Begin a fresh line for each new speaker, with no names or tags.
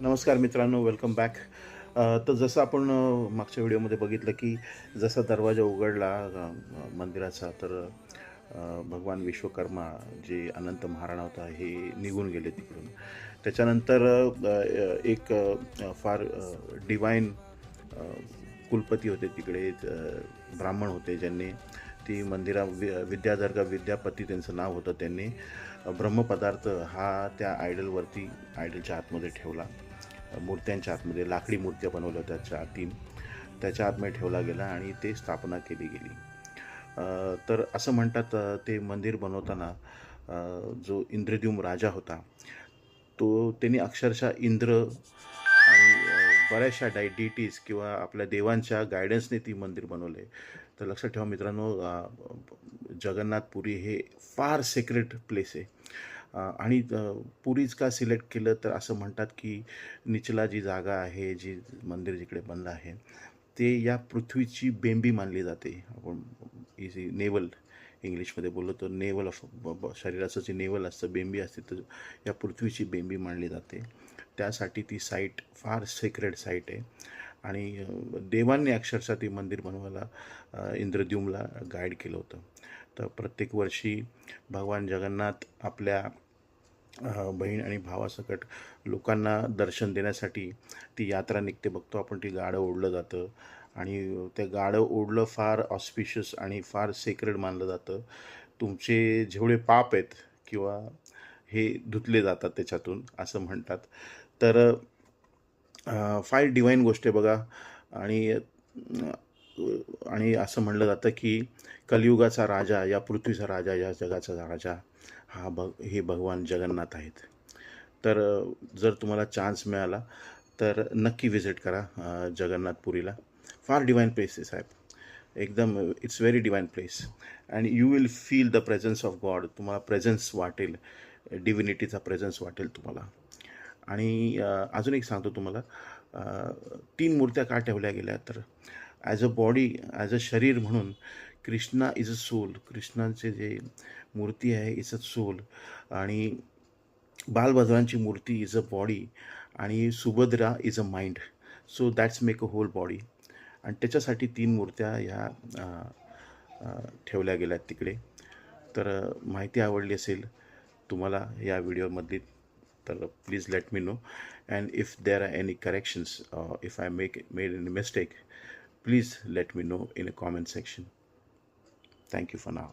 नमस्कार मित्रांनो, welcome back. तर जसं आपण मागच्या व्हिडिओमध्ये बघितलं की जसा दरवाजा उघडला मंदिराचा, तर भगवान विश्वकर्मा जे अनंत महाराणा होता हे निघून गेले तिकडून. त्याच्यानंतर एक फार डिवाईन कुलपती होते तिकडे, ब्राह्मण होते, ज्यांनी ती विद्याधर का विद्यापती त्यांचं नाव होतं. त्यांनी ब्रह्मपदार्थ हा त्या आयडलच्या आतमध्ये ठेवला. मूर्त्यांच्या आतमध्ये लाकडी मूर्त्या बनवल्या त्याच्या 3, त्याच्या आतमध्ये ठेवला गेला आणि ते स्थापना केली गेली. तर असं म्हणतात, ते मंदिर बनवताना जो इंद्रद्युम्न राजा होता, त्यांनी अक्षरशः इंद्र आणि बऱ्याचशा डिटीज किंवा आपल्या देवांच्या गायडन्सने ती मंदिर बनवले. तर लक्षात ठेवा मित्रांनो, जगन्नाथपुरी हे फार सेक्रेट प्लेस आहे. आणि पुरीच का सिलेक्ट केलं, तर असं म्हणतात की निचला जी जागा आहे, जी मंदिर जिकडे बनलं आहे, ते या पृथ्वीची बेंबी मानली जाते. आपण इझी नेवल इंग्लिशमध्ये बोललो तर नेवल ऑफ शरीराचं जे नेवल असतं, बेंबी असते, तर या पृथ्वीची बेंबी मानली जाते. त्यासाठी ती साईट फार सेक्रेड साईट आहे. आणि देवांनी अक्षरशः ते मंदिर बनवायला इंद्रद्युम्नला गाईड केलं होतं. तर प्रत्येक वर्षी भगवान जगन्नाथ आपल्या बहीण आणि भावासकट लोकांना दर्शन देण्यासाठी ती यात्रा निघते. बघतो आपण, ती गाडं ओढलं जातं आणि ते गाडं ओढलं फार ऑस्पिशियस आणि फार सेक्रेड मानलं जातं. तुमचे जेवढे पाप आहेत किंवा हे धुतले जातात त्याच्यातून, असं म्हणतात. तर फार डिवाईन गोष्ट आहे बघा. आणि आणि असं म्हणलं जातं की कलियुगाचा राजा, या पृथ्वीचा राजा, या जगाचा राजा हे भगवान जगन्नाथ आहेत. तर जर तुम्हाला चान्स मिळाला तर नक्की व्हिजिट करा जगन्नाथपुरीला. फार डिवाईन प्लेसेस आहेत एकदम. It's very divine place and you will feel the presence of God. तुम्हाला प्रेझन्स वाटेल, डिव्हिनिटीचा प्रेझन्स वाटेल तुम्हाला. आणि अजून एक सांगतो तुम्हाला, 3 मूर्त्या का ठेवल्या गेल्या, तर as a body, as a शरीर म्हणून कृष्णा इज अ सोल. कृष्णाचे जे मूर्ती आहे इज अ सोल, आणि बालभद्रांची मूर्ती इज अ बॉडी, आणि Subhadra is a mind. So that's make a whole body. आणि त्याच्यासाठी 3 मूर्त्या ह्या ठेवल्या गेल्यात तिकडे. तर माहिती आवडली असेल तुम्हाला या व्हिडिओमधली, तर please let me know. And if there are any corrections, if I made any mistake, please let me know in a comment section. Thank you for now.